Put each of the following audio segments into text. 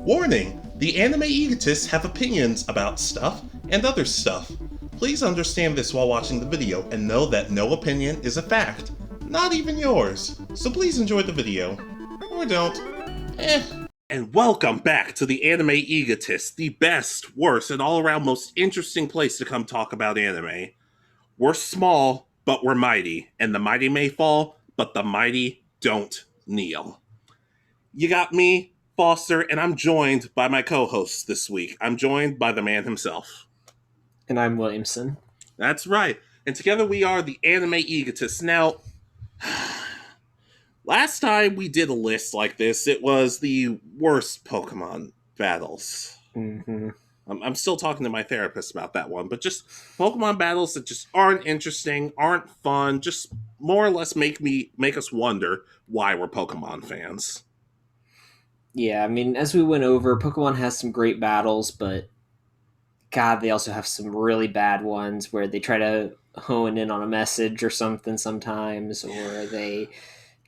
Warning! The anime egotists have opinions about stuff and other stuff. Please understand this while watching the video and know that no opinion is a fact. Not even yours. So please enjoy the video. Or don't. And welcome back to the Anime Egotist, the best, worst, and all-around most interesting place to come talk about anime. We're small, but we're mighty, and the mighty may fall, but the mighty don't kneel. You got me, Foster, and I'm joined by my co-hosts this week. I'm joined by the man himself. And I'm Williamson. That's right. And together we are the Anime Egotists. Now, last time we did a list like this, it was the worst Pokemon battles. Mm-hmm. I'm still talking to my therapist about that one, but just Pokemon battles that just aren't interesting, aren't fun, just more or less make us wonder why we're Pokemon fans. Yeah, I mean, as we went over, Pokemon has some great battles, but God, they also have some really bad ones where they try to hone in on a message or something sometimes, or they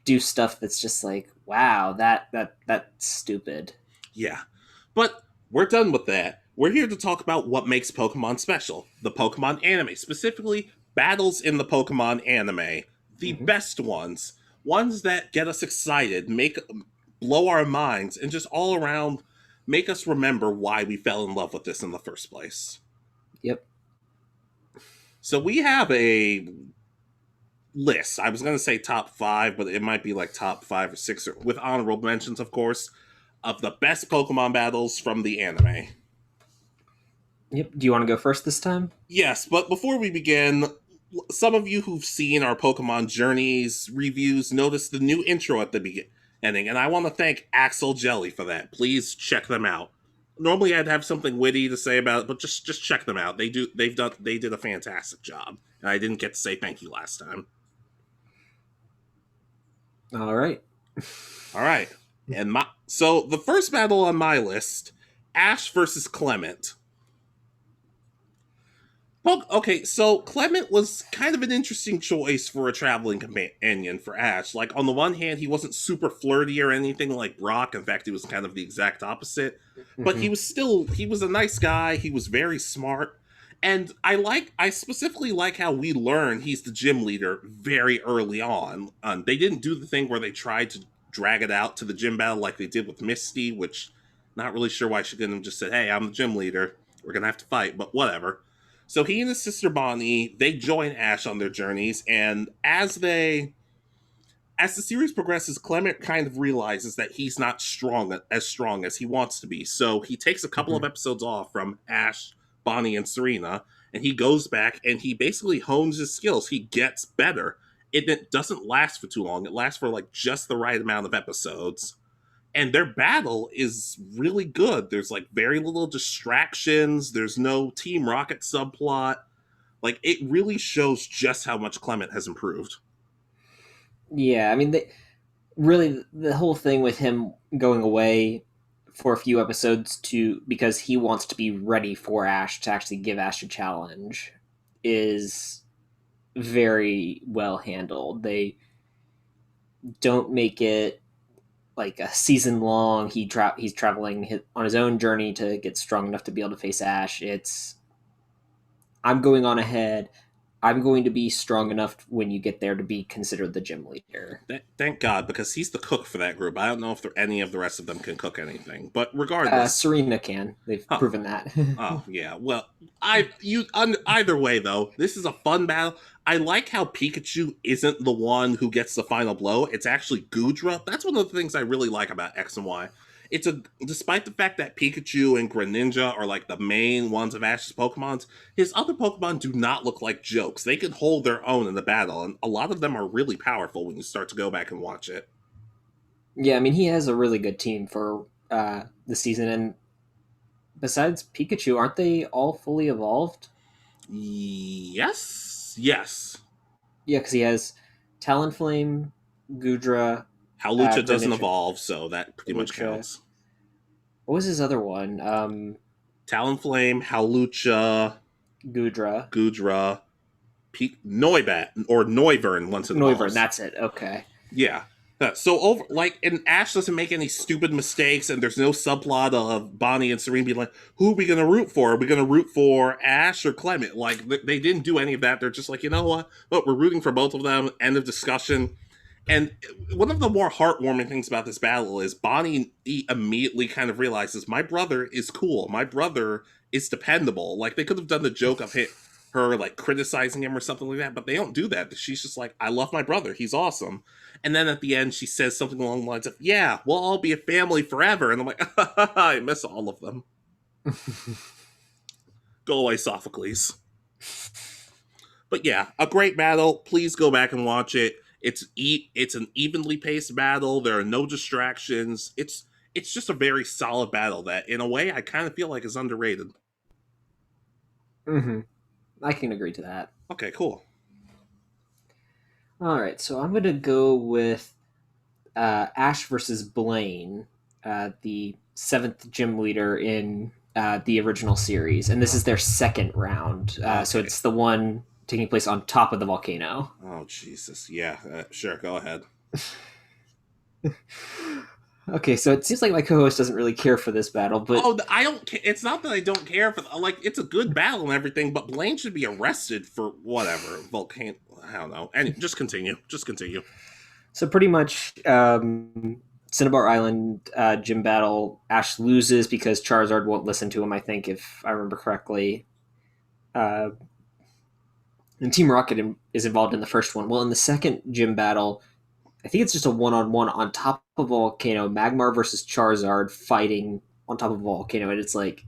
do stuff that's just like, wow, that's stupid. Yeah. But we're done with that. We're here to talk about what makes Pokemon special. The Pokemon anime, specifically battles in the Pokemon anime. The best ones. Ones that get us excited, blow our minds, and just all around make us remember why we fell in love with this in the first place. Yep. So we have a list. I was going to say top 5, but it might be like top 5 or 6, with honorable mentions, of course, of the best Pokemon battles from the anime. Yep. Do you want to go first this time? Yes, but before we begin, some of you who've seen our Pokemon Journeys reviews noticed the new intro at the beginning, and I want to thank Axel Jelly for that. Please check them out. Normally I'd have something witty to say about it, but just check them out. They did a fantastic job, and I didn't get to say thank you last time. All right. And so the first battle on my list, Ash versus Clement. Okay, so Clement was kind of an interesting choice for a traveling companion for Ash. Like, on the one hand, he wasn't super flirty or anything like Brock. In fact, he was kind of the exact opposite. But he was a nice guy. He was very smart. And I specifically like how we learn he's the gym leader very early on. They didn't do the thing where they tried to drag it out to the gym battle like they did with Misty, which not really sure why she couldn't have just said, hey, I'm the gym leader. We're going to have to fight, but whatever. So he and his sister Bonnie, they join Ash on their journeys, and as the series progresses, Clement kind of realizes that he's not strong as he wants to be. So he takes a couple of episodes off from Ash, Bonnie, and Serena, and he goes back and he basically hones his skills. He gets better. It doesn't last for too long. It lasts for like just the right amount of episodes. And their battle is really good. There's like very little distractions. There's no Team Rocket subplot. Like, it really shows just how much Clement has improved. Yeah, I mean, really, the whole thing with him going away for a few episodes because he wants to be ready for Ash to actually give Ash a challenge is very well handled. They don't make it like a season long. He's traveling on his own journey to get strong enough to be able to face Ash. I'm going on ahead. I'm going to be strong enough when you get there to be considered the gym leader. Thank God, because he's the cook for that group. I don't know if any of the rest of them can cook anything, but regardless, Serena can. They've proven that. Oh yeah. Well, either way though, this is a fun battle. I like how Pikachu isn't the one who gets the final blow. It's actually Gudra. That's one of the things I really like about X and Y. Despite the fact that Pikachu and Greninja are like the main ones of Ash's Pokemons, his other Pokemon do not look like jokes. They can hold their own in the battle, and a lot of them are really powerful when you start to go back and watch it. Yeah, I mean, he has a really good team for the season, and besides Pikachu, aren't they all fully evolved? Yes. Yeah, because he has Talonflame, Gudra. Hawlucha doesn't evolve, so that pretty much counts. What was his other one? Talonflame, Hawlucha, Gudra, Noibat, or Noivern once it evolves. Noivern, that's it. Okay. Yeah. So over like, and Ash doesn't make any stupid mistakes, and there's no subplot of Bonnie and Serene being like, "Who are we gonna root for? Are we gonna root for Ash or Clement?" Like they didn't do any of that. They're just like, you know what? But we're rooting for both of them. End of discussion. And one of the more heartwarming things about this battle is Bonnie immediately kind of realizes my brother is cool. My brother is dependable. Like they could have done the joke of her like criticizing him or something like that, but they don't do that. She's just like, I love my brother. He's awesome. And then at the end, she says something along the lines of, "Yeah, we'll all be a family forever." And I'm like, I miss all of them. Go away, Sophocles. But yeah, a great battle. Please go back and watch it. It's an evenly paced battle. There are no distractions. It's just a very solid battle that, in a way, I kind of feel like is underrated. Hmm. I can agree to that. Okay, cool. All right, so I'm gonna go with Ash versus Blaine, the seventh gym leader in the original series, and this is their second round. So Okay. it's the one taking place on top of the volcano. Oh Jesus. Yeah. Sure. Go ahead. Okay, so it seems like my co-host doesn't really care for this battle, but Oh, I don't. It's not that I don't care for. Like, it's a good battle and everything, but Blaine should be arrested for whatever volcano. I don't know. And just continue. Just continue. so pretty much Cinnabar Island gym battle. Ash loses because Charizard won't listen to him. I think, if I remember correctly. Uh, and Team Rocket is involved in the first one. Well, in the second gym battle, I think it's just a one-on-one on top of a volcano. Magmar versus Charizard fighting on top of a volcano, and it's like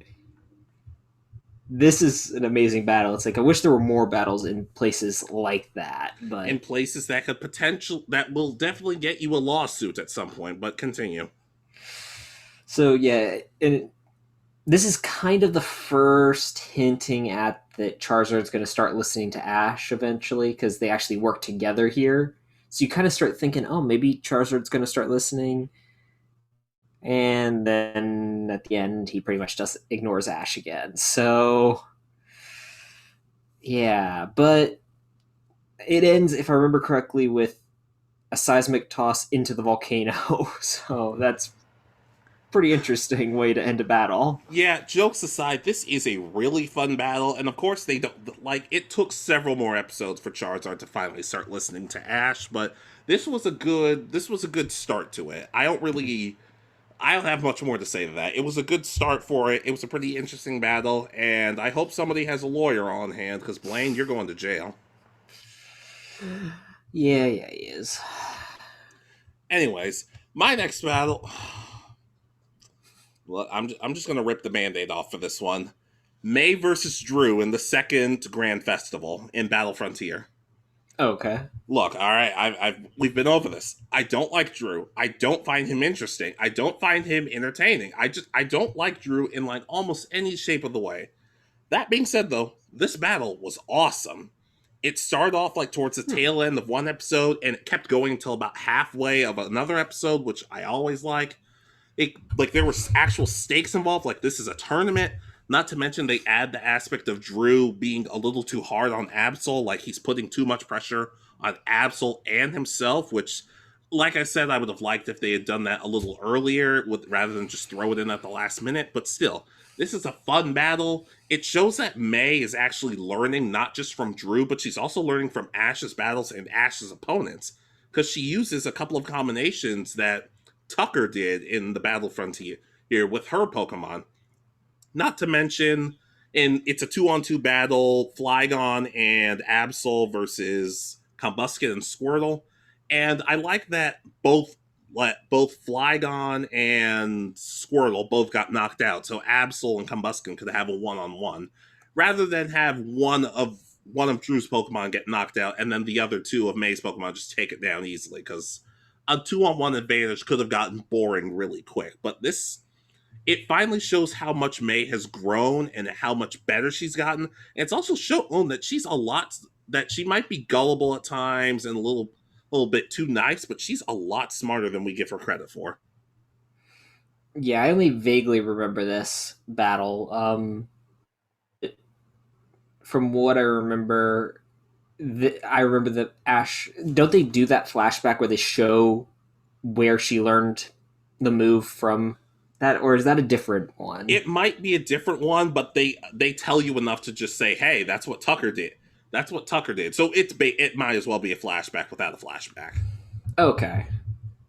this is an amazing battle. It's like I wish there were more battles in places like that, In but places that could potential that will definitely get you a lawsuit at some point. But continue. so yeah, and this is kind of the first hinting at that Charizard's going to start listening to Ash eventually because they actually work together here. So you kind of start thinking, oh, maybe Charizard's going to start listening, and then at the end, he pretty much just ignores Ash again. So yeah, but it ends, if I remember correctly, with a seismic toss into the volcano. So that's pretty interesting way to end a battle. Yeah, jokes aside, this is a really fun battle, and of course they don't like. It took several more episodes for Charizard to finally start listening to Ash, but this was a good start to it. I don't have much more to say to that. It was a good start for it. It was a pretty interesting battle, and I hope somebody has a lawyer on hand because Blaine, you're going to jail. Yeah, yeah, he is. Anyways, my next battle. Well, I'm just gonna rip the band-aid off for this one. May versus Drew in the second Grand Festival in Battle Frontier. Okay. Look, all right, we've been over this. I don't like Drew. I don't find him interesting. I don't find him entertaining. I don't like Drew in like almost any shape of the way. That being said, though, this battle was awesome. It started off like towards the Hmm. tail end of one episode, and it kept going until about halfway of another episode, which I always like. It like there were actual stakes involved. Like this is a tournament. Not to mention they add the aspect of Drew being a little too hard on Absol, like he's putting too much pressure on Absol and himself, which, like I said, I would have liked if they had done that a little earlier, rather than just throw it in at the last minute. But still, this is a fun battle. It shows that May is actually learning not just from Drew, but she's also learning from Ash's battles and Ash's opponents, because she uses a couple of combinations that Tucker did in the Battle Frontier here with her Pokemon. Not to mention, in it's a 2-on-2 battle, Flygon and Absol versus Combuskin and Squirtle, and I like that both Flygon and Squirtle both got knocked out, so Absol and Combuskin could have a one-on-one, rather than have one of Drew's Pokemon get knocked out and then the other two of May's Pokemon just take it down easily. Because a 2-on-1 advantage could have gotten boring really quick. But this it finally shows how much May has grown and how much better she's gotten. And it's also shown that that she might be gullible at times and a little bit too nice, but she's a lot smarter than we give her credit for. Yeah, I only vaguely remember this battle. From what I remember, I remember that Ash. Don't they do that flashback where they show where she learned the move from that, or is that a different one? It might be a different one, but they tell you enough to just say, "Hey, that's what Tucker did. That's what Tucker did." So it might as well be a flashback without a flashback. Okay.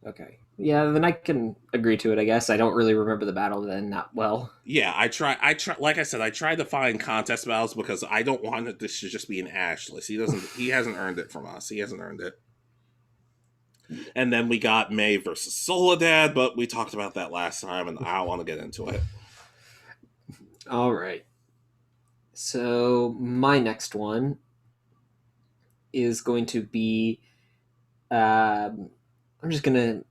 Okay. Yeah, then I can agree to it, I guess. I don't really remember the battle then that well. Yeah, I try like I said, I try to find contest battles because I don't want this to just be an Ash list. He hasn't earned it from us. He hasn't earned it. And then we got May versus Soledad, but we talked about that last time and I don't want to get into it. All right. So my next one is going to be. I'm just gonna.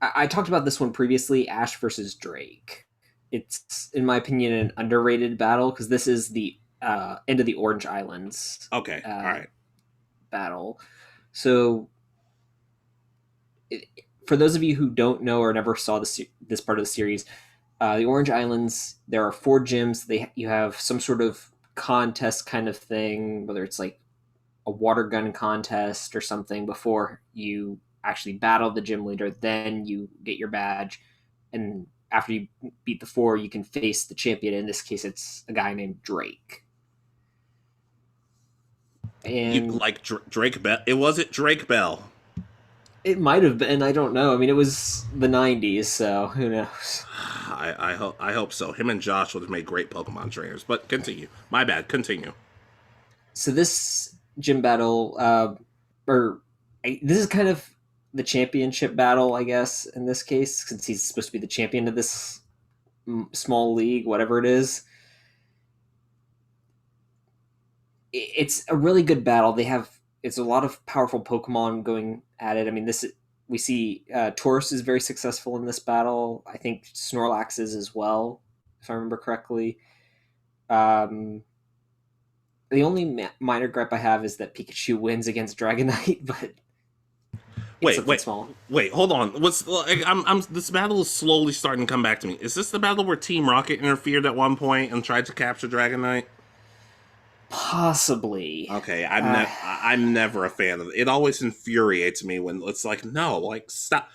I talked about this one previously. Ash versus Drake. It's, in my opinion, an underrated battle because this is the end of the Orange Islands Okay, all right. battle. So, for those of you who don't know or never saw this part of the series, the Orange Islands, there are 4 gyms. You have some sort of contest kind of thing, whether it's like a water gun contest or something before you actually battle the gym leader. Then you get your badge, and after you beat the 4, you can face the champion. In this case, it's a guy named Drake. And Like Drake Bell. It wasn't Drake Bell. it might have been. I don't know. I mean, it was the '90s, so who knows? I hope so. Him and Josh would have made great Pokemon trainers. But continue. My bad. Continue. So this gym battle, this is kind of the championship battle, I guess, in this case, since he's supposed to be the champion of this small league, whatever it is. It's a really good battle. It's a lot of powerful Pokemon going at it. I mean, we see Taurus is very successful in this battle. I think Snorlax is as well, if I remember correctly. The only minor gripe I have is that Pikachu wins against Dragonite, but it's something small. Wait, hold on. What's like, this battle is slowly starting to come back to me. Is this the battle where Team Rocket interfered at one point and tried to capture Dragonite? Possibly. Okay, I'm never a fan of it. It always infuriates me when it's like, no, like stop.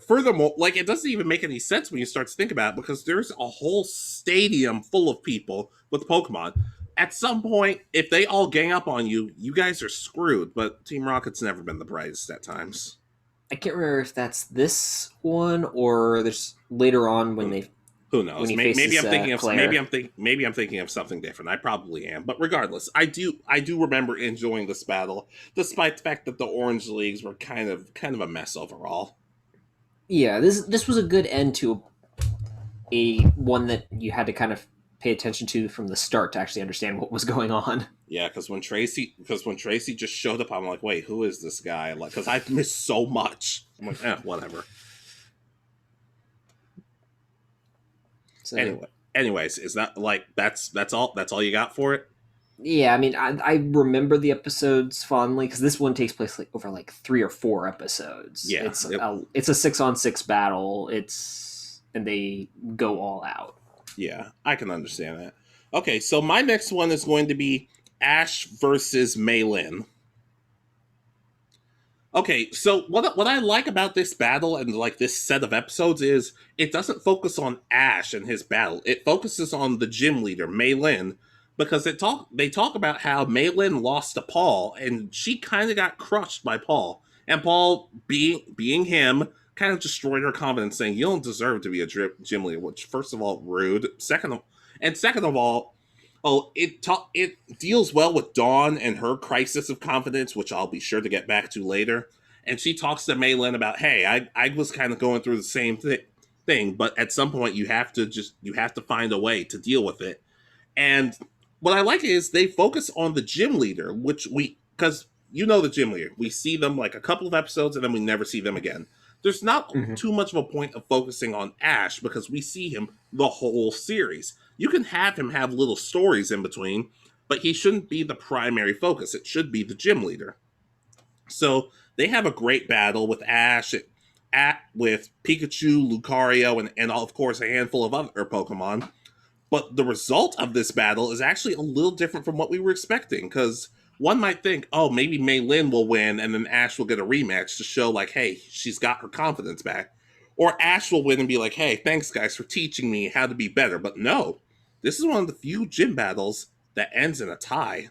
Furthermore, like it doesn't even make any sense when you start to think about it because there's a whole stadium full of people with Pokemon. At some point, if they all gang up on you, you guys are screwed. But Team Rocket's never been the brightest at times. I can't remember if that's this one or there's later on when who knows? When maybe I'm thinking of maybe I'm thinking of something different. I probably am, but regardless, I do remember enjoying this battle, despite the fact that the Orange Leagues were kind of a mess overall. Yeah, this was a good end to a one that you had to kind of pay attention to from the start to actually understand what was going on. Yeah, because when Tracy just showed up, I'm like, wait, who is this guy? Like, because I've missed so much. I'm like, whatever. So, anyways, is that like that's all you got for it? Yeah, I mean, I remember the episodes fondly because this one takes place like over like 3 or 4 episodes. Yeah, it's a 6-on-6 battle. And they go all out. Yeah, I can understand that. Okay, so my next one is going to be Ash versus Maylin. Okay, so what I like about this battle and like this set of episodes is it doesn't focus on Ash and his battle. It focuses on the gym leader, Maylin, because they talk about how Maylin lost to Paul and she kind of got crushed by Paul. And Paul, being him, kind of destroyed her confidence, saying, "You don't deserve to be a gym leader," which, first of all, rude. Second of all, it deals well with Dawn and her crisis of confidence, which I'll be sure to get back to later. And she talks to Maylin about, "Hey, I was kind of going through the same thing, but at some point you have to find a way to deal with it." And what I like is they focus on the gym leader, because the gym leader, we see them like a couple of episodes and then we never see them again. There's not too much of a point of focusing on Ash because we see him the whole series. You can have him have little stories in between, but he shouldn't be the primary focus. It should be the gym leader. So they have a great battle with Ash, with Pikachu, Lucario, and of course a handful of other Pokemon. But the result of this battle is actually a little different from what we were expecting, because one might think, oh, maybe Mei Lin will win and then Ash will get a rematch to show, like, hey, she's got her confidence back. Or Ash will win and be like, hey, thanks, guys, for teaching me how to be better. But no, this is one of the few gym battles that ends in a tie.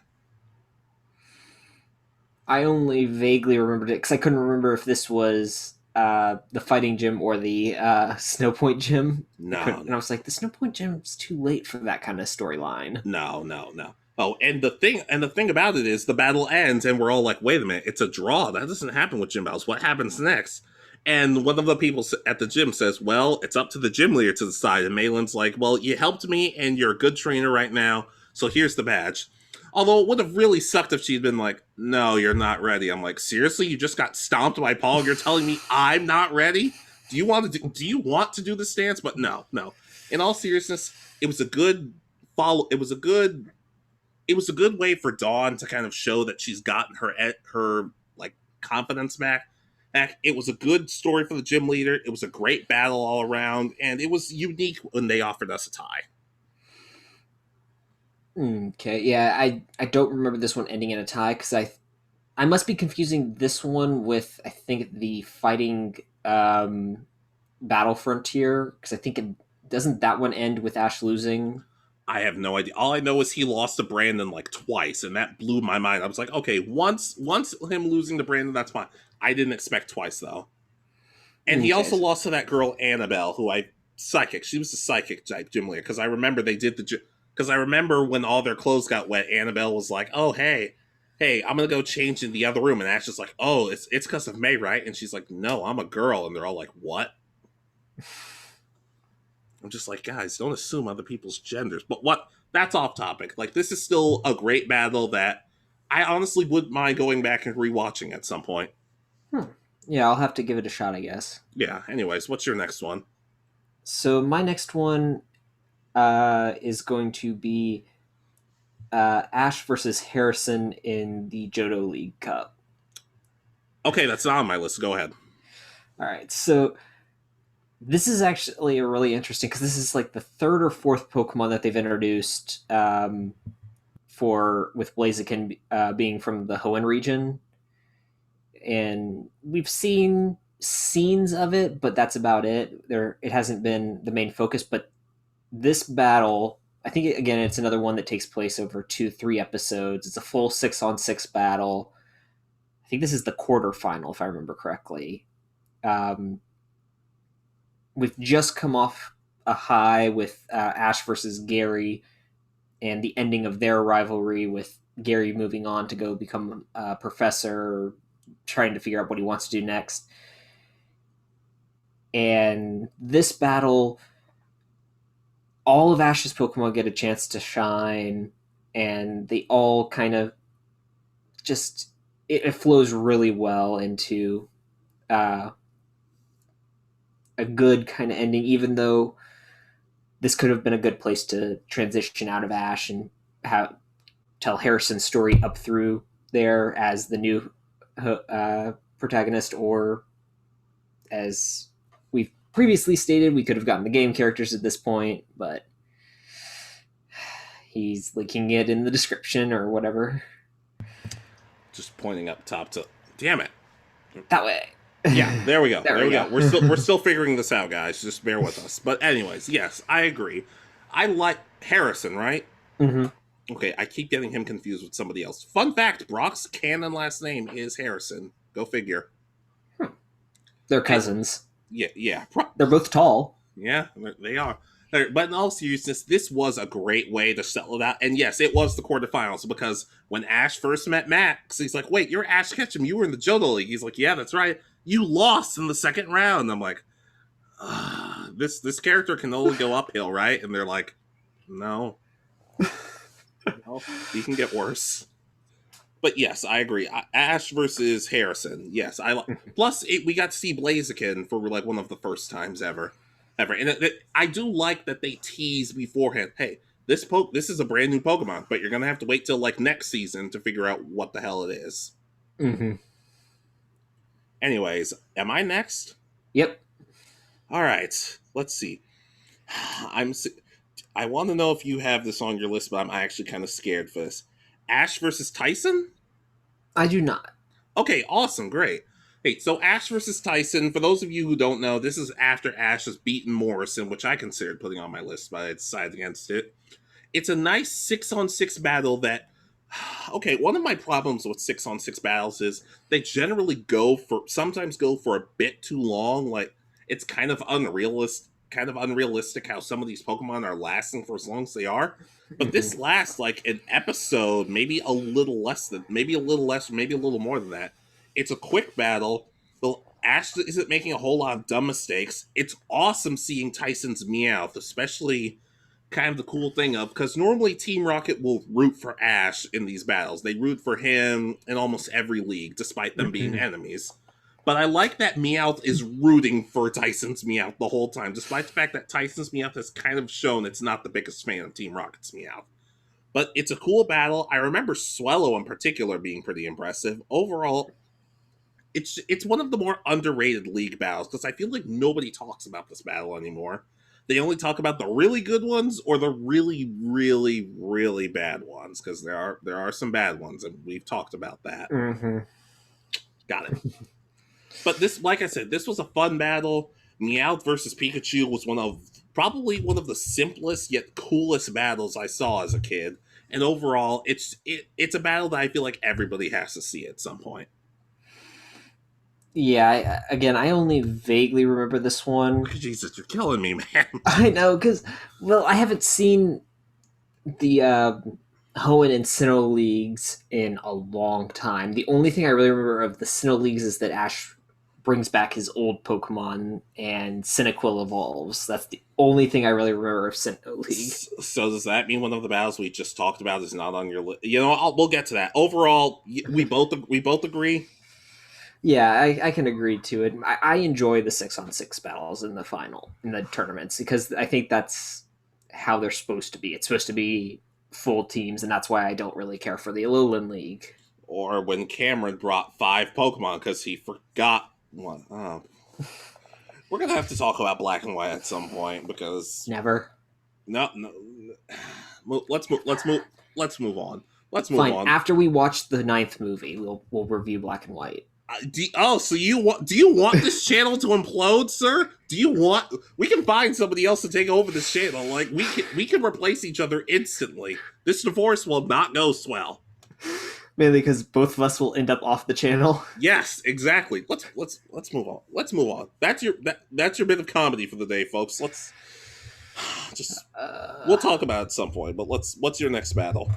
I only vaguely remembered it because I couldn't remember if this was the fighting gym or the Snow Point gym. No, And I was like, the Snow Point gym's too late for that kind of storyline. no. Oh, and the thing about it is the battle ends and we're all like, wait a minute, it's a draw. That doesn't happen with gym battles. What happens next? And one of the people at the gym says, well, it's up to the gym leader to decide. And Malin's like, well, you helped me and you're a good trainer right now. So here's the badge. Although it would have really sucked if she'd been like, no, you're not ready. I'm like, seriously? You just got stomped by Paul. You're telling me I'm not ready? Do you want to do this dance? But no. In all seriousness, it was a good follow. It was a good way for Dawn to kind of show that she's gotten her like confidence back. It was a good story for the gym leader. It was a great battle all around, and it was unique when they offered us a tie. Okay, yeah, I don't remember this one ending in a tie because I must be confusing this one with I think the fighting battle frontier because I think it doesn't that one end with Ash losing. I have no idea. All I know is he lost to Brandon like twice, and that blew my mind. I was like, okay, once him losing to Brandon, that's fine. I didn't expect twice though. And he Okay. also lost to that girl Annabelle, who I psychic. She was a psychic type gym leader because I remember they did because I remember when all their clothes got wet. Annabelle was like, "Oh hey, I'm gonna go change in the other room," and Ash is like, "Oh, it's because of May, right?" And she's like, "No, I'm a girl," and they're all like, "What?" I'm just like, guys, don't assume other people's genders. But what? That's off topic. Like, this is still a great battle that I honestly wouldn't mind going back and rewatching at some point. Hmm. Yeah, I'll have to give it a shot, I guess. Yeah. Anyways, what's your next one? So my next one is going to be Ash versus Harrison in the Johto League Cup. Okay, that's not on my list. Go ahead. All right, so this is actually a really interesting because this is like the third or fourth Pokemon that they've introduced for with Blaziken being from the Hoenn region, and we've seen scenes of it, but that's about it. It hasn't been the main focus, but this battle, I think again, it's another one that takes place over 2-3 episodes. It's a full 6-on-6 battle. I think this is the quarterfinal, if I remember correctly. Um, we've just come off a high with Ash versus Gary and the ending of their rivalry with Gary moving on to go become a professor, trying to figure out what he wants to do next. And this battle, all of Ash's Pokemon get a chance to shine, and they all kind of just it flows really well into uh, a good kind of ending. Even though this could have been a good place to transition out of Ash and tell Harrison's story up through there as the new protagonist, or as we've previously stated, we could have gotten the game characters at this point, but he's linking it in the description or whatever. Just pointing up top to. Damn it. That way. Yeah, there we go. There There we we go. go. We're still figuring this out, guys. Just bear with us. But anyways, yes, I agree. I like Harrison, right? Mm-hmm. Okay, I keep getting him confused with somebody else. Fun fact: Brock's canon last name is Harrison. Go figure. They're cousins. Yeah. They're both tall. Yeah, they are. But in all seriousness, this was a great way to settle it out. And yes, it was the quarterfinals because when Ash first met Max, he's like, "Wait, you're Ash Ketchum. You were in the Johto League." He's like, "Yeah, that's right. You lost in the second round." I'm like, this character can only go uphill, right? And they're like, "No, no, he can get worse." But yes, I agree. Ash versus Harrison. Yes, I plus we got to see Blaziken for like one of the first times ever. And I do like that they tease beforehand. Hey, this is a brand new Pokemon, but you're gonna have to wait till like next season to figure out what the hell it is. Mm-hmm. Anyways, am I next? Yep. All right, let's see. I want to know if you have this on your list, but I'm actually kind of scared for this. Ash versus Tyson. I do not. Okay, awesome, great. Hey, so Ash versus Tyson, for those of you who don't know, this is after Ash has beaten Morrison, which I considered putting on my list, but I decided against it. It's a nice 6-on-6 battle that okay, one of my problems with 6-on-6 battles is they generally sometimes go for a bit too long. Like it's kind of unrealistic how some of these Pokemon are lasting for as long as they are. But this lasts like an episode, maybe a little less than, maybe a little less, maybe a little more than that. It's a quick battle. The Ash isn't making a whole lot of dumb mistakes. It's awesome seeing Tyson's Meowth, especially kind of the cool thing of because normally Team Rocket will root for Ash in these battles. They root for him in almost every league, despite them being enemies. But I like that Meowth is rooting for Tyson's Meowth the whole time, despite the fact that Tyson's Meowth has kind of shown it's not the biggest fan of Team Rocket's Meowth. But it's a cool battle. I remember Swellow in particular being pretty impressive. Overall, it's one of the more underrated league battles because I feel like nobody talks about this battle anymore. They only talk about the really good ones or the really, really, really bad ones because there are some bad ones and we've talked about that. Mm-hmm. Got it. But this, like I said, this was a fun battle. Meowth versus Pikachu was probably one of the simplest yet coolest battles I saw as a kid. And overall, it's a battle that I feel like everybody has to see at some point. Yeah, I only vaguely remember this one. Jesus, you're killing me, man. I know, because, well, I haven't seen the Hoenn and Sinnoh leagues in a long time. The only thing I really remember of the Sinnoh leagues is that Ash brings back his old Pokemon and Cyndaquil evolves. That's the only thing I really remember of Sinnoh League. So does that mean one of the battles we just talked about is not on your list? We'll get to that. Overall, we both agree. Yeah, I can agree to it. I enjoy the 6-on-6 battles in the tournaments, because I think that's how they're supposed to be. It's supposed to be full teams, and that's why I don't really care for the Alolan League. Or when Cameron brought 5 Pokemon because he forgot one. Oh. We're gonna have to talk about Black and White at some point because Never. no. Let's move. Let's move on. Let's move Fine. on. After we watch the 9th movie, we'll review Black and White. So do you want this channel to implode, sir? Do you want? We can find somebody else to take over this channel. Like we can replace each other instantly. This divorce will not go swell. Mainly because both of us will end up off the channel. Yes, exactly. Let's move on. Let's move on. That's your bit of comedy for the day, folks. Let's just we'll talk about it at some point. But what's your next battle?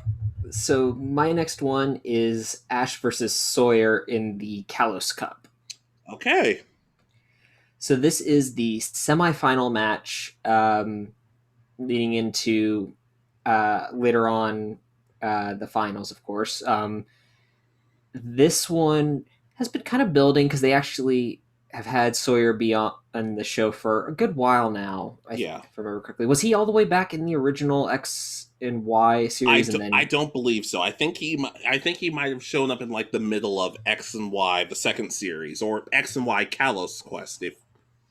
So my next one is Ash versus Sawyer in the Kalos Cup. Okay. So this is the semifinal match, leading into later on the finals, of course. This one has been kind of building because they actually have had Sawyer be on the show for a good while now. If I remember correctly. Was he all the way back in the original X and Y series? I don't believe so. I think he might have shown up in like the middle of X and Y, the second series, or X and Y Kalos Quest.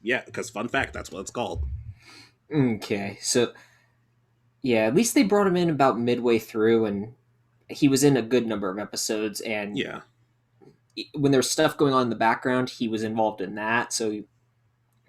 Because fun fact, that's what it's called. Okay, so yeah, at least they brought him in about midway through, and he was in a good number of episodes. And yeah, when there's stuff going on in the background, he was involved in that. So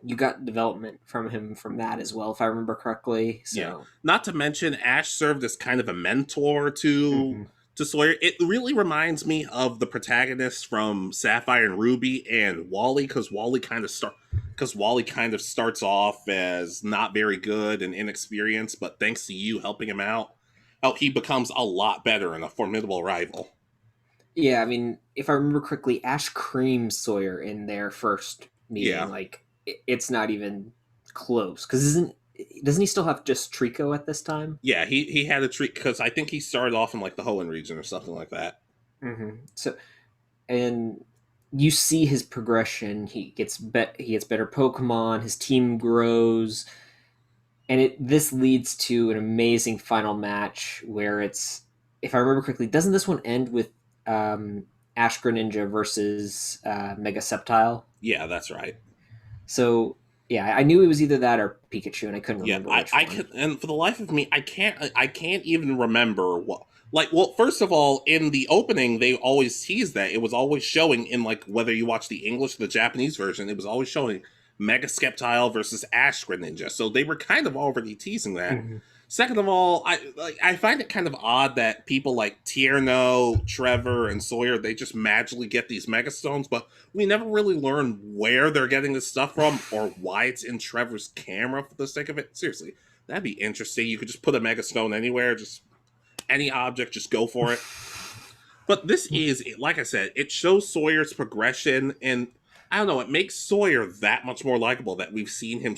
you got development from him from that as well, if I remember correctly. So. Yeah. Not to mention, Ash served as kind of a mentor to Sawyer. It really reminds me of the protagonist from Sapphire and Ruby and Wally, because Wally kind of starts off as not very good and inexperienced, but thanks to you helping him out, he becomes a lot better and a formidable rival. Yeah, I mean, if I remember correctly, Ash creams Sawyer in their first meeting. Yeah. Like, it's not even close. Because doesn't he still have just Trico at this time? Yeah, he had a treat because I think he started off in like the Hoenn region or something like that. Mm-hmm. So, and you see his progression. He gets better Pokemon. His team grows, and this leads to an amazing final match where it's, if I remember correctly, doesn't this one end with Ash Greninja versus Mega Sceptile? Yeah, that's right. So yeah, I knew it was either that or Pikachu, and I couldn't remember. Yeah, I can, and for the life of me, I can't even remember Like, well, first of all, in the opening, they always teased that. It was always showing in, like, whether you watch the English or the Japanese version, it was always showing Mega Skeptile versus Ash Greninja. So they were kind of already teasing that. Mhm. Second of all, I find it kind of odd that people like Tierno, Trevor, and Sawyer, they just magically get these Mega Stones, but we never really learn where they're getting this stuff from or why it's in Trevor's camera for the sake of it. Seriously, that'd be interesting. You could just put a Mega Stone anywhere, just any object, just go for it. But this is, like I said, it shows Sawyer's progression, and I don't know, it makes Sawyer that much more likable that we've seen him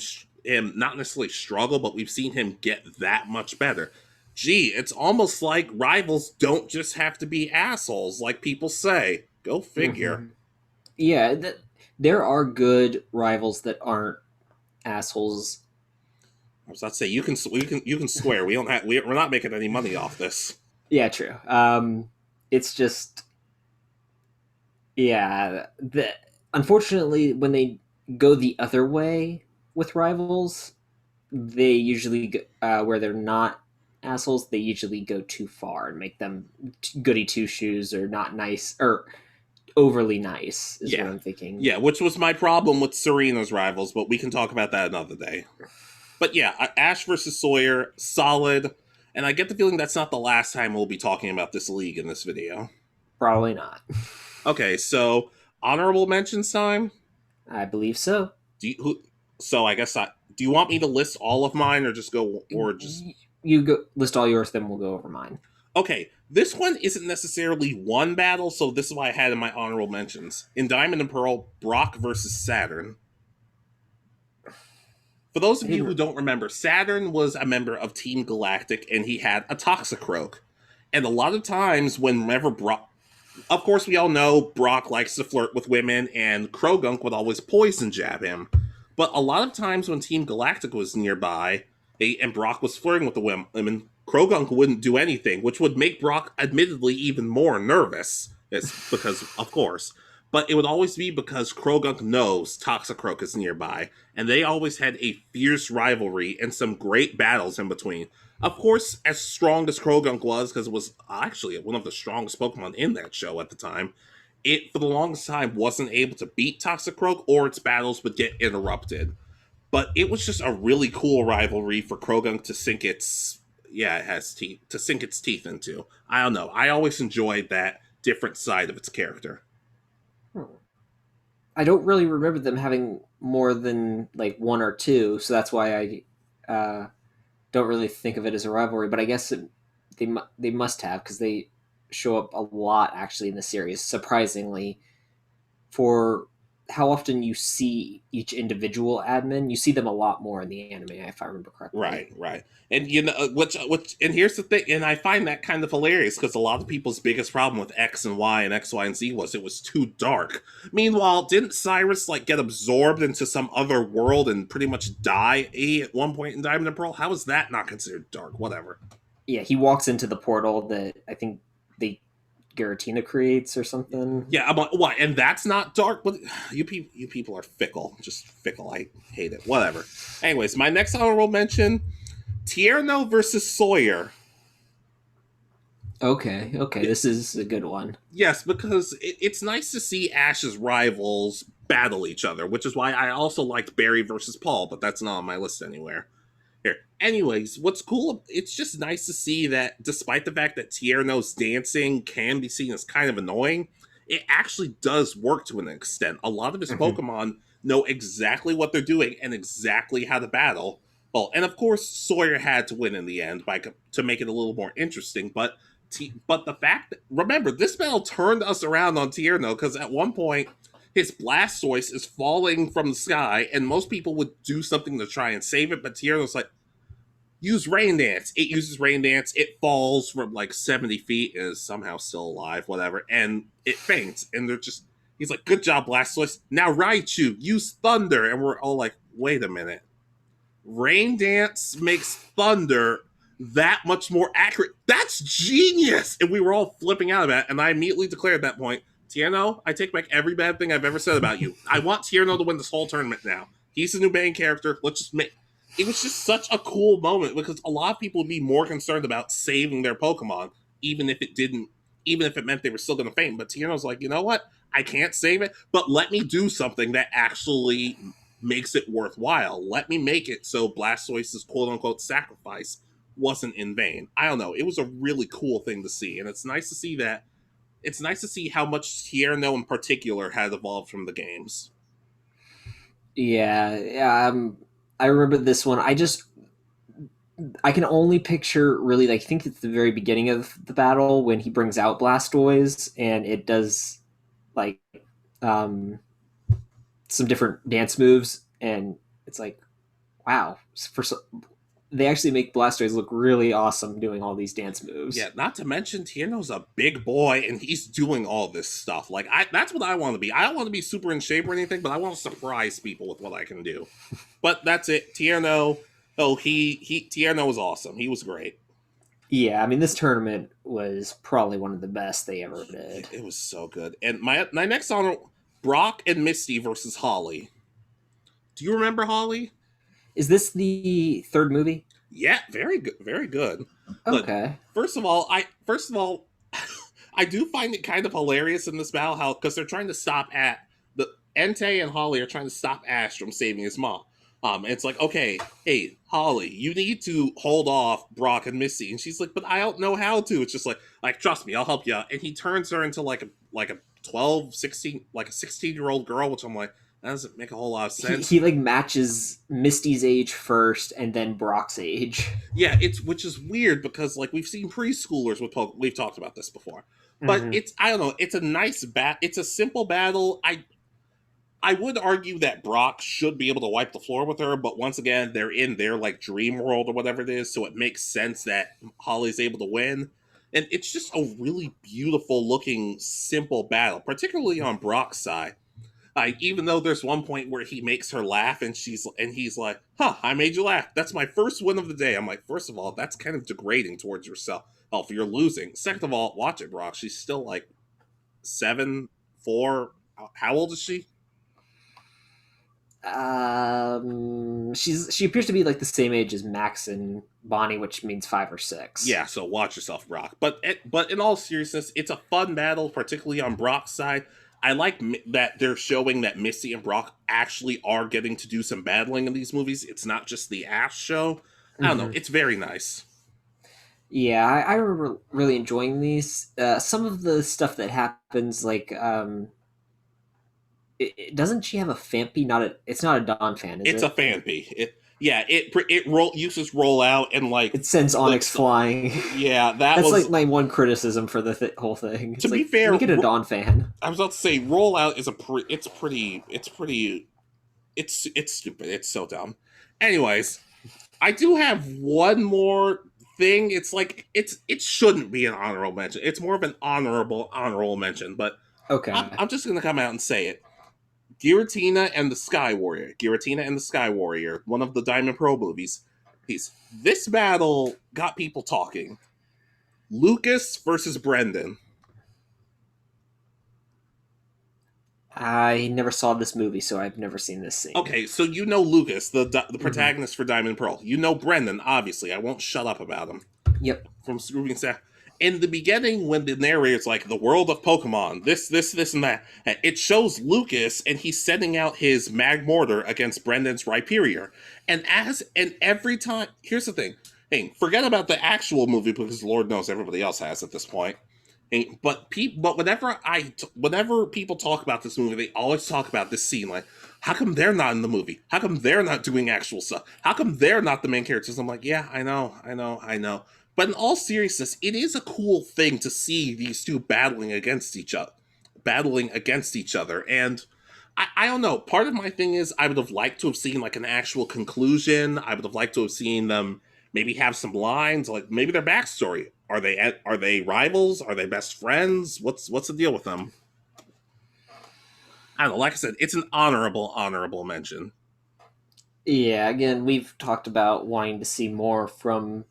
not necessarily struggle, but we've seen him get that much better. Gee, it's almost like rivals don't just have to be assholes, like people say. Go figure. Mhm. Yeah, there are good rivals that aren't assholes. I was about to say you can swear. We don't have we're not making any money off this. Yeah, true. It's just yeah. Unfortunately, when they go the other way with rivals, they usually where they're not assholes. They usually go too far and make them goody two shoes or not nice or overly nice. Is what Yeah, I'm thinking. yeah, which was my problem with Serena's rivals, but we can talk about that another day. But yeah, Ash versus Sawyer, solid. And I get the feeling that's not the last time we'll be talking about this league in this video. Probably not. Okay, so honorable mentions time. I believe so. Do you, who, so I guess do you want me to list all of mine or just go or just You go list all yours, then we'll go over mine. okay? This one isn't necessarily one battle, so this is why I had in my honorable mentions. In Diamond and Pearl, Brock versus Saturn. For those I of you didn't. who don't remember, Saturn was a member of Team Galactic and he had a Toxicroak. And a lot of times, whenever Brock, of course, we all know Brock likes to flirt with women, and Krogunk would always poison jab him. But a lot of times, when Team Galactic was nearby and Brock was flirting with the women, Krogunk wouldn't do anything, which would make Brock admittedly even more nervous. It's because, of course. But it would always be because Krogunk knows Toxicroak is nearby, and they always had a fierce rivalry and some great battles in between. Of course, as strong as Krogunk was, because it was actually one of the strongest Pokemon in that show at the time, it for the longest time wasn't able to beat Toxicroak, or its battles would get interrupted. But it was just a really cool rivalry for Krogunk to sink its it has teeth to sink its teeth into. I don't know. I always enjoyed that different side of its character. I don't really remember them having more than like one or two, so that's why I don't really think of it as a rivalry. But I guess they must have because they show up a lot actually in the series. Surprisingly, for how often you see each individual admin, you see them a lot more in the anime, if I remember correctly. Right, right. And you know and here's the thing, and I find that kind of hilarious because a lot of people's biggest problem with X and Y and X, Y, and Z was it was too dark. Meanwhile, didn't Cyrus like get absorbed into some other world and pretty much die at one point in Diamond and Pearl? How is that not considered dark? Whatever. Yeah, he walks into the portal that I think they Giratina creates or something. Yeah, I'm like, what? And that's not dark? But you people are fickle, just fickle. I hate it. Whatever. Anyways, my next honorable mention: Tierno versus Sawyer. Okay, okay, this is a good one. Yes, because it's nice to see Ash's rivals battle each other, which is why I also liked Barry versus Paul, but that's not on my list anywhere. Here. Anyways, what's cool, it's just nice to see that despite the fact that Tierno's dancing can be seen as kind of annoying, it actually does work to an extent. A lot of his Mhm. Pokemon know exactly what they're doing and exactly how to battle. Well, and of course, Sawyer had to win in the end to make it a little more interesting, but the fact that, remember, this battle turned us around on Tierno because at one point his Blastoise is falling from the sky, and most people would do something to try and save it, but Tierno's like, use Rain Dance. It uses Rain Dance, it falls from like 70 feet and is somehow still alive, whatever, and it faints, and they're just, he's like, good job, Blastoise. Now Raichu, use Thunder, and we're all like, wait a minute. Rain Dance makes Thunder that much more accurate. That's genius! And we were all flipping out about it, and I immediately declared at that point, Tierno, I take back every bad thing I've ever said about you. I want Tierno to win this whole tournament now. He's the new main character. Let's just make. It was just such a cool moment because a lot of people would be more concerned about saving their Pokemon. even if it didn't, even if it meant they were still going to faint. But Tierno's like, you know what? I can't save it, but let me do something that actually makes it worthwhile. Let me make it so Blastoise's quote unquote sacrifice wasn't in vain. I don't know. It was a really cool thing to see, and it's nice to see that. It's nice to see how much Tierno in particular had evolved from the games. Yeah, yeah. I remember this one. I can only picture really. Like, I think it's the very beginning of the battle when he brings out Blastoise, and it does like um, some different dance moves, and it's like, wow, they actually make Blastoise look really awesome doing all these dance moves. Yeah, not to mention Tierno's a big boy and he's doing all this stuff. Like that's what I want to be. I don't want to be super in shape or anything, but I want to surprise people with what I can do. But that's it. Tierno, oh he Tierno was awesome. He was great. Yeah, I mean, this tournament was probably one of the best they ever did. It was so good. And my next honor, Brock and Misty versus Holly. Do you remember Holly? Is this the third movie? Yeah, very good, very good. Look, Okay. first of all, I do find it kind of hilarious in this battle how because they're trying to stop at the Entei and Holly are trying to stop Ash from saving his mom. It's like, okay, hey, Holly, you need to hold off Brock and Misty, and she's like, but I don't know how to. It's just like trust me, I'll help you out. And he turns her into like a 12, 16, like a 16-year-old girl, which I'm like, that doesn't make a whole lot of sense. He like matches Misty's age first and then Brock's age. Yeah, it's which is weird because like we've seen preschoolers with we've talked about this before, but Mm-hmm. it's I don't know, it's a nice it's a simple battle. I would argue that Brock should be able to wipe the floor with her, but once again, they're in their like dream world or whatever it is, so it makes sense that Holly's able to win. And it's just a really beautiful looking, simple battle, particularly on Brock's side. Even though there's one point where he makes her laugh and he's like, "Huh, I made you laugh. That's my first win of the day." I'm like, first of all, that's kind of degrading towards yourself. Oh, if you're losing. Second of all, watch it, Brock. She's still like 7, 4. How old is she? She appears to be like the same age as Max and Bonnie, which means 5 or 6. Yeah, so watch yourself, Brock. But in all seriousness, it's a fun battle, particularly on Brock's side. I like that they're showing that Misty and Brock actually are getting to do some battling in these movies. It's not just the Ash show. I don't know. Mm-hmm. It's very nice. Yeah, I remember really enjoying these. Some of the stuff that happens, like, doesn't she have a Fampy? Not a. It's not a Dawn fan, is It's a it? fanpy. It roll uses roll out and like It sends like Onyx flying. yeah, that That's was like my one criticism for the whole thing. to It's be like, fair. make it a Dawn fan. I was about to say roll out is it's stupid. It's so dumb. Anyways, I do have one more thing. It's like it shouldn't be an honorable mention. It's more of an honorable mention, but Okay. I'm just gonna come out and say it. Giratina and the Sky Warrior. Giratina and the Sky Warrior, one of the Diamond Pro movies. This battle got people talking. Lucas versus Brendan. I never saw this movie, so I've never seen this scene. Okay, so you know Lucas, the Mm-hmm. protagonist for Diamond Pearl. You know Brendan, obviously. I won't shut up about him. Yep. From Scooby and Staff. In the beginning, when the narrator's like the world of Pokemon, this, and that, it shows Lucas and he's sending out his Magmortar against Brendan's Rhyperior. And every time, here's the thing. Hey, forget about the actual movie because Lord knows everybody else has at this point. But whenever people talk about this movie, they always talk about this scene like, how come they're not in the movie? How come they're not doing actual stuff? How come they're not the main characters? I'm like, yeah, I know. But in all seriousness, it is a cool thing to see these two battling against each other. And I don't know. Part of my thing is I would have liked to have seen like an actual conclusion. I would have liked to have seen them maybe have some lines, like maybe their backstory. Are they rivals? Are they best friends? What's the deal with them? I don't know. Like I said, it's an honorable mention. Yeah. Again, we've talked about wanting to see more from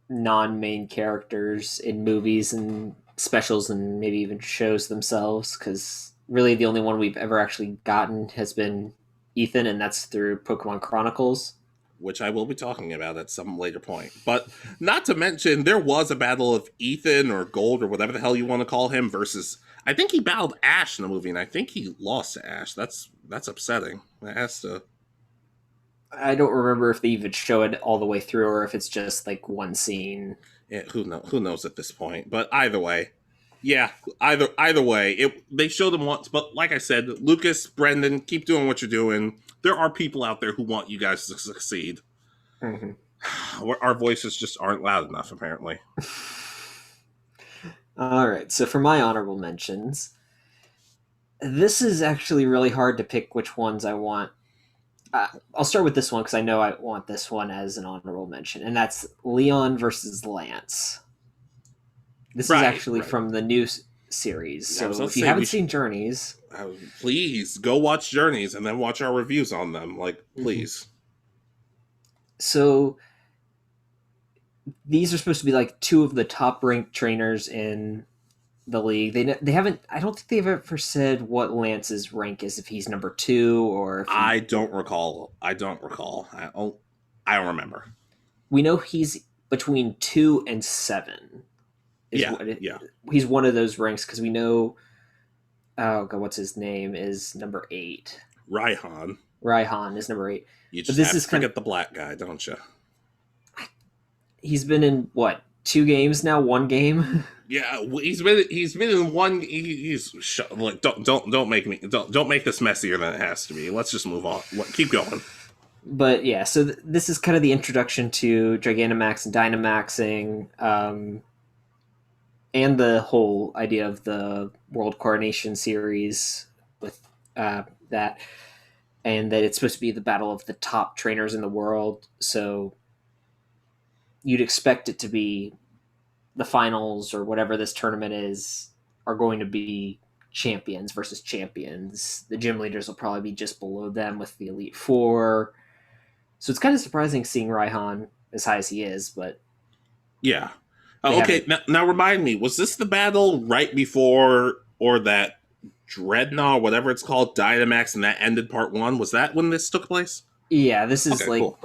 non-main characters in movies and specials and maybe even shows themselves, because really the only one we've ever actually gotten has been Ethan, and that's through Pokemon Chronicles. which I will be talking about at some later point. But not to mention, there was a battle of Ethan or Gold or whatever the hell you want to call him versus. I think he battled Ash in the movie, and I think he lost to Ash. That's upsetting. That has to. I don't remember if they even show it all the way through or if it's just like one scene. Yeah, who knows at this point? But either way, yeah, either way, they showed him once. But like I said, Lucas, Brendan, keep doing what you're doing. There are people out there who want you guys to succeed. Mm-hmm. Our voices just aren't loud enough, apparently. All right, so for my honorable mentions, this is actually really hard to pick which ones I want. I'll start with this one because I know I want this one as an honorable mention, and that's Leon versus Lance. This is actually from the new series, so if you haven't seen Journeys, please go watch Journeys and then watch our reviews on them. Like, please. So these are supposed to be like two of the top ranked trainers in the league. They haven't. I don't think they've ever said what Lance's rank is. If he's number 2 or if I don't recall. I don't remember. We know he's between 2 and 7. Yeah. He's one of those ranks because we know. Oh god, what's his name? Is number 8. Raihan is number 8. You just have to forget the black guy, don't you? He's been in what 2 games now? 1 game. Yeah, he's been in one. Like don't make this messier than it has to be. Let's just move on. Keep going. But yeah, so this is kind of the introduction to Gigantamax and Dynamaxing, and the whole idea of the World Coronation series with that, and that it's supposed to be the battle of the top trainers in the world. So you'd expect it to be the finals or whatever this tournament is are going to be champions versus champions. The gym leaders will probably be just below them with the Elite Four. So it's kind of surprising seeing Raihan as high as he is, but yeah. Okay, now remind me, was this the battle right before or that Dreadnought, whatever it's called, Dynamax, and that ended part 1? Was that when this took place? Yeah, this is cool.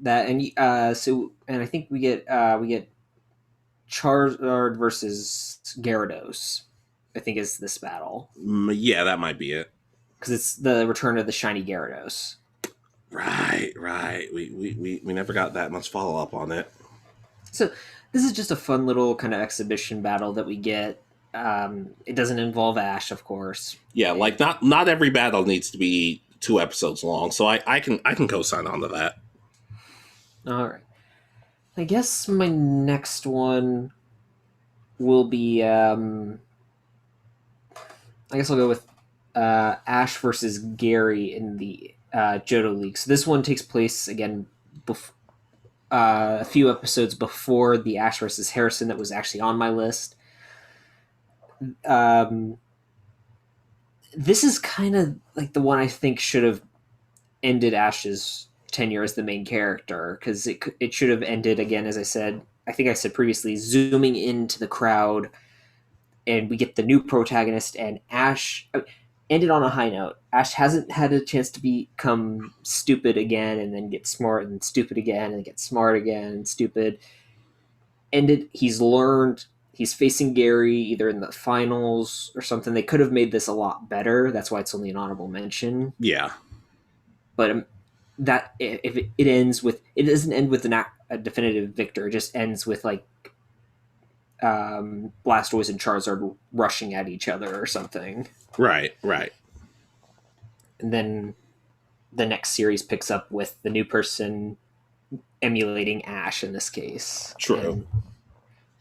That, and and I think we get Charizard versus Gyarados, I think is this battle. Yeah, that might be it. Because it's the return of the shiny Gyarados. Right. We never got that much follow up on it. So this is just a fun little kind of exhibition battle that we get. It doesn't involve Ash, of course. Yeah, like not every battle needs to be 2 episodes long, so I can co-sign on to that. All right. I guess my next one will be. I guess I'll go with Ash versus Gary in the Johto League. So this one takes place again a few episodes before the Ash versus Harrison that was actually on my list. This is kind of like the one I think should have ended Ash's tenure as the main character, because it should have ended again, as I think I said previously, zooming into the crowd, and we get the new protagonist, and Ash ended on a high note. Ash hasn't had a chance to become stupid again and then get smart and stupid again and get smart again and stupid. He's learned. He's facing Gary either in the finals or something. They could have made this a lot better. That's why it's only an honorable mention. Yeah. But that if it ends with, it doesn't end with a definitive victor. It just ends with like Blastoise and Charizard rushing at each other or something. Right. And then the next series picks up with the new person emulating Ash in this case. True.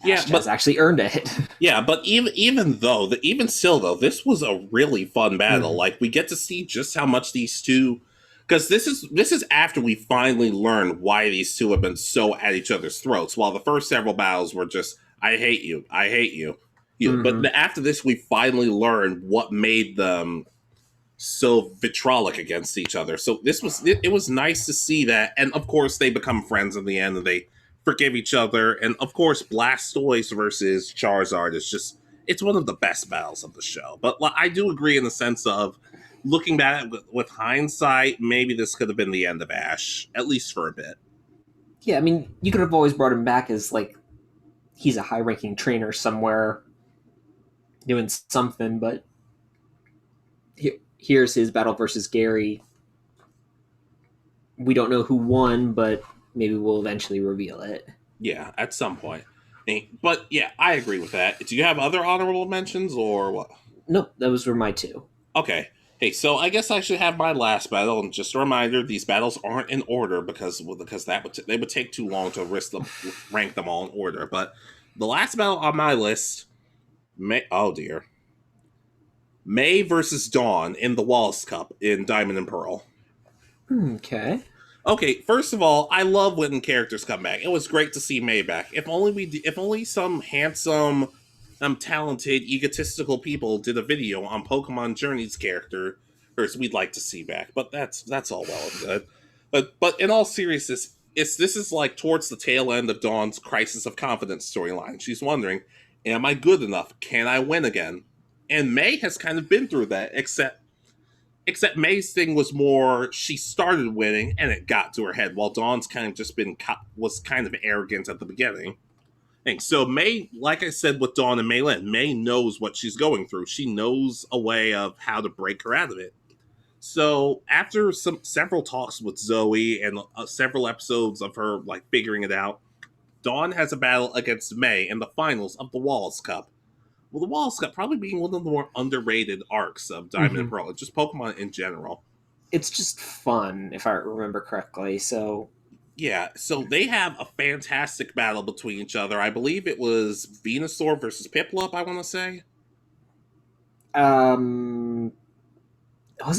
Ash has actually earned it. Yeah, but even still though, this was a really fun battle. Mm-hmm. Like we get to see just how much these two, because this is after we finally learn why these two have been so at each other's throats. While the first several battles were just I hate you. Mm-hmm. But after this, we finally learned what made them so vitriolic against each other. So it was nice to see that, and of course they become friends in the end, and they forgive each other. And of course, Blastoise versus Charizard is it's one of the best battles of the show. But I do agree in the sense of looking back with hindsight, maybe this could have been the end of Ash, at least for a bit. Yeah, I mean, you could have always brought him back as like he's a high-ranking trainer somewhere doing something, but here's his battle versus Gary. We don't know who won, but maybe we'll eventually reveal it. Yeah, at some point. But yeah, I agree with that. Do you have other honorable mentions or what? Nope, those were my two. Okay. Hey, so I guess I should have my last battle, and just a reminder: these battles aren't in order because that they would take too long to rank them all in order. But the last battle on my list, oh dear, May versus Dawn in the Wallace Cup in Diamond and Pearl. Okay. Okay, first of all, I love when characters come back. It was great to see May back. If only some handsome, talented, egotistical people did a video on Pokemon Journey's character, we'd like to see back. But that's all well and good. But in all seriousness, this is like towards the tail end of Dawn's crisis of confidence storyline. She's wondering, am I good enough? Can I win again? And May has kind of been through that, except May's thing was more she started winning and it got to her head, while Dawn's kind of just was kind of arrogant at the beginning. And so May, like I said with Dawn and Maylin, May knows what she's going through. She knows a way of how to break her out of it. So after several talks with Zoe and several episodes of her like figuring it out, Dawn has a battle against May in the finals of the Wallace Cup. Well, the Wallace Cup probably being one of the more underrated arcs of Diamond and Pearl, just Pokemon in general. It's just fun, if I remember correctly. So yeah, so they have a fantastic battle between each other. I believe it was Venusaur versus Piplup, I want to say. Was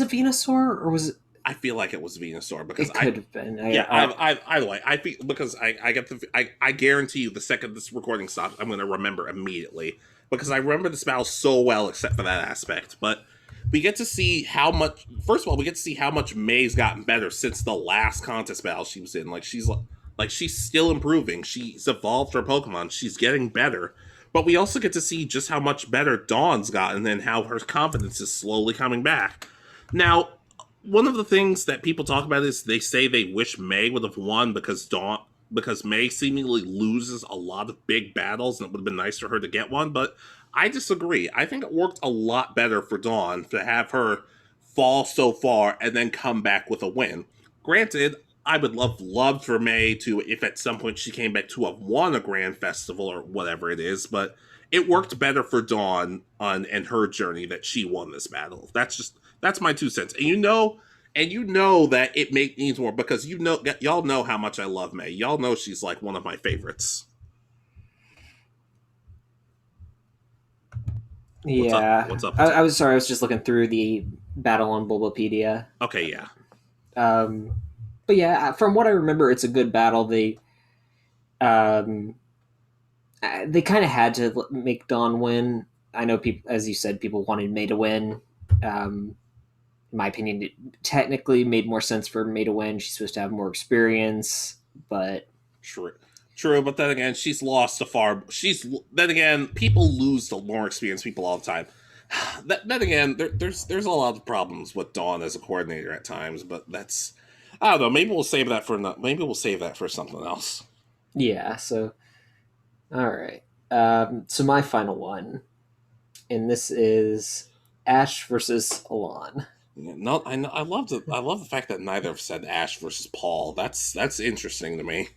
it Venusaur or was it? I feel like it was Venusaur because it could have been. Either way, I feel because I get I guarantee you the second this recording stops, I'm going to remember immediately because I remember this battle so well, except for that aspect. But we get to see how much. First of all, we get to see how much May's gotten better since the last contest battle she was in. Like she's still improving. She's evolved her Pokemon. She's getting better. But we also get to see just how much better Dawn's gotten and how her confidence is slowly coming back. Now, one of the things that people talk about is they say they wish May would have won because May seemingly loses a lot of big battles and it would have been nice for her to get one, but I disagree. I think it worked a lot better for Dawn to have her fall so far and then come back with a win. Granted, I would love for May to, if at some point she came back, to have won a grand festival or whatever it is, but it worked better for Dawn and her journey that she won this battle. That's my 2 cents. And you know that it needs more because y'all know how much I love May. Y'all know she's like one of my favorites. Yeah. What's up? I was sorry. I was just looking through the battle on Bulbapedia. Okay, yeah. But yeah, from what I remember, it's a good battle. They kind of had to make Dawn win. I know people, as you said, people wanted May to win. In my opinion, it technically made more sense for May to win. She's supposed to have more experience, but true. But then again, she's lost then again, people lose to more experienced people all the time. Then again, there's a lot of problems with Dawn as a coordinator at times, but that's I don't know. Maybe we'll save that for something else. Yeah. So, all right. So my final one, and this is Ash versus Alon. No, I love the fact that neither have said Ash versus Paul. That's interesting to me.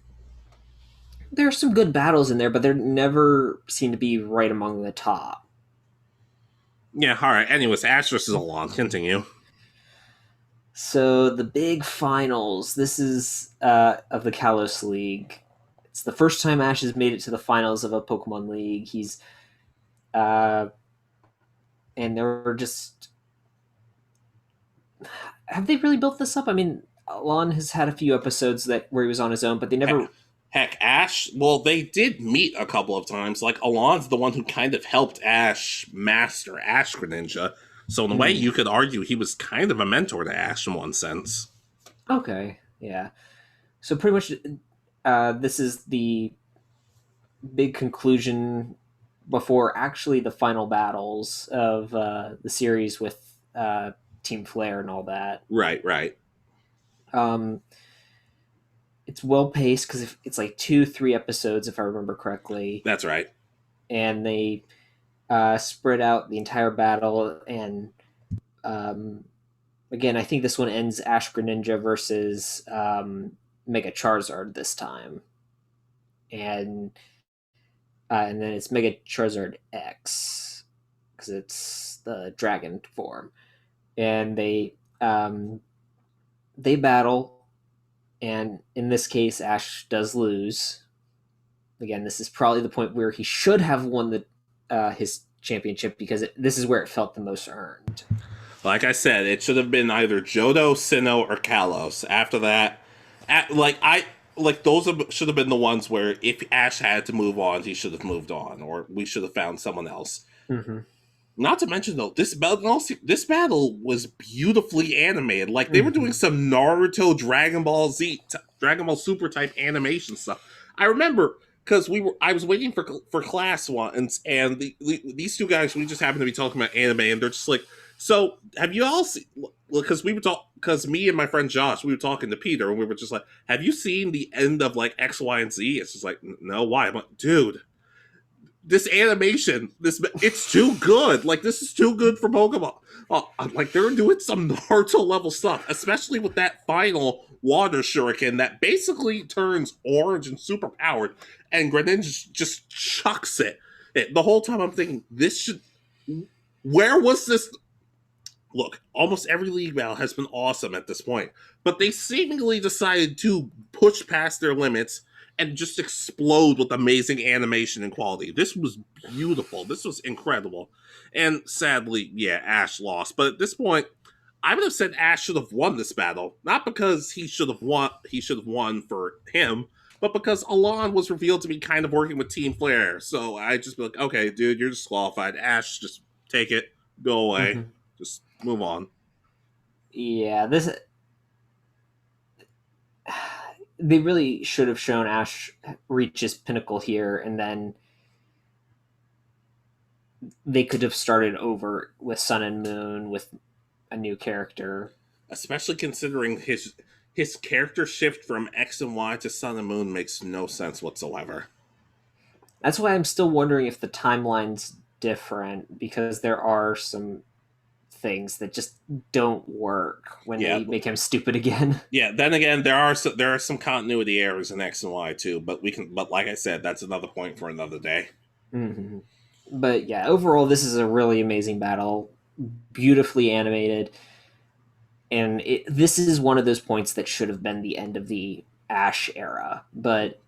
There are some good battles in there, but they never seem to be right among the top. Yeah, all right. Anyways, Ash versus Alon. Continue. So the big finals. This is of the Kalos League. It's the first time Ash has made it to the finals of a Pokemon League. He's and there were just have they really built this up? I mean, Alon has had a few episodes where he was on his own, but they never. Heck, Ash. Well, they did meet a couple of times. Like Alon's the one who kind of helped Ash master Ash Greninja. So in a way, you could argue he was kind of a mentor to Ash in one sense. Okay, yeah. So pretty much, this is the big conclusion before actually the final battles of the series with Team Flare and all that. Right. Um, it's well paced because it's like 2-3 episodes if I remember correctly, That's right. and they spread out the entire battle. And again, I think this one ends Ash Greninja versus Mega Charizard this time, and then it's Mega Charizard X because it's the dragon form, and they battle, and in this case, Ash does lose. Again, this is probably the point where he should have won his championship because this is where it felt the most earned. Like I said, it should have been either Johto, Sinnoh, or Kalos. After that, those should have been the ones where if Ash had to move on, he should have moved on, or we should have found someone else. Mm-hmm. Not to mention though, this battle was beautifully animated. Like they were doing some Naruto, Dragon Ball Z, Dragon Ball Super type animation stuff. I remember because I was waiting for class once, and these two guys, we just happened to be talking about anime, and they're just like, so have you all seen? Because because me and my friend Josh, we were talking to Peter, and we were just like, have you seen the end of like X, Y, and Z? It's just like, no, why? I'm like, dude, this animation, it's too good. Like, this is too good for Pokemon. Like, they're doing some Naruto level stuff, especially with that final water shuriken that basically turns orange and super powered, and Greninja just chucks it. The whole time I'm thinking, where was this? Look, almost every League battle has been awesome at this point, but they seemingly decided to push past their limits and just explode with amazing animation and quality. This was beautiful. This was incredible. And sadly, yeah, Ash lost. But at this point, I would have said Ash should have won this battle. Not because he should have won for him, but because Alon was revealed to be kind of working with Team Flare. So I just be like, okay, dude, you're disqualified. Ash, just take it, go away. Mm-hmm. Just move on. Yeah, they really should have shown Ash reach his pinnacle here, and then they could have started over with Sun and Moon with a new character. Especially considering his character shift from X and Y to Sun and Moon makes no sense whatsoever. That's why I'm still wondering if the timeline's different, because there are some things that just don't work when they make him stupid again. Yeah, then again, there are some continuity errors in X and Y too, but like I said, that's another point for another day. Mm-hmm. But yeah, overall, this is a really amazing battle, beautifully animated, and this is one of those points that should have been the end of the Ash era, but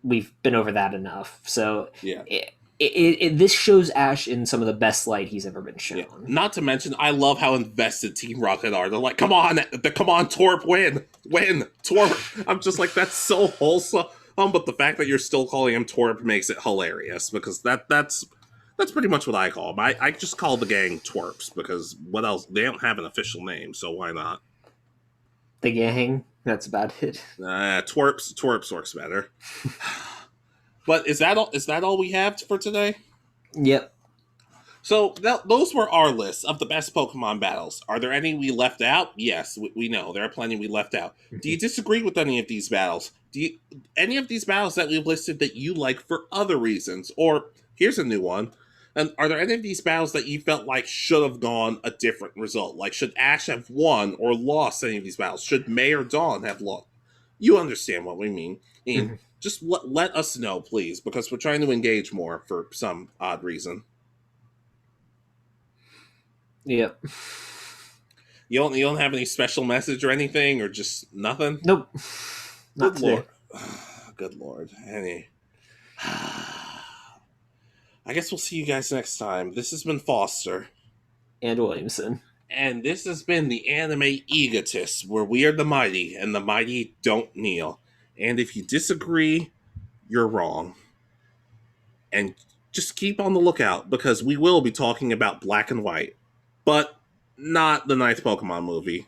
we've been over that enough. So yeah. This shows Ash in some of the best light he's ever been shown. Yeah. Not to mention, I love how invested Team Rocket are. They're like, come on, Torp, win, Torp. I'm just like, that's so wholesome. But the fact that you're still calling him Torp makes it hilarious, because that's pretty much what I call him. I just call the gang Twerps, because what else? They don't have an official name, so why not? The gang? That's about it. Twerps works better. But is that all we have for today? Yep. So those were our lists of the best Pokemon battles. Are there any we left out? Yes, we know there are plenty we left out. Do you disagree with any of these battles? Any of these battles that we've listed that you like for other reasons? Or here's a new one. And are there any of these battles that you felt like should have gone a different result? Like, should Ash have won or lost any of these battles? Should May or Dawn have lost? You understand what we mean. And just let us know, please, because we're trying to engage more for some odd reason. Yep. You don't have any special message or anything, or just nothing? Nope. Good Lord. Good Lord. I guess we'll see you guys next time. This has been Foster. And Williamson. And this has been the Anime Egotists, where we are the mighty, and the mighty don't kneel. And if you disagree, you're wrong. And just keep on the lookout, because we will be talking about Black and White. But not the ninth Pokemon movie.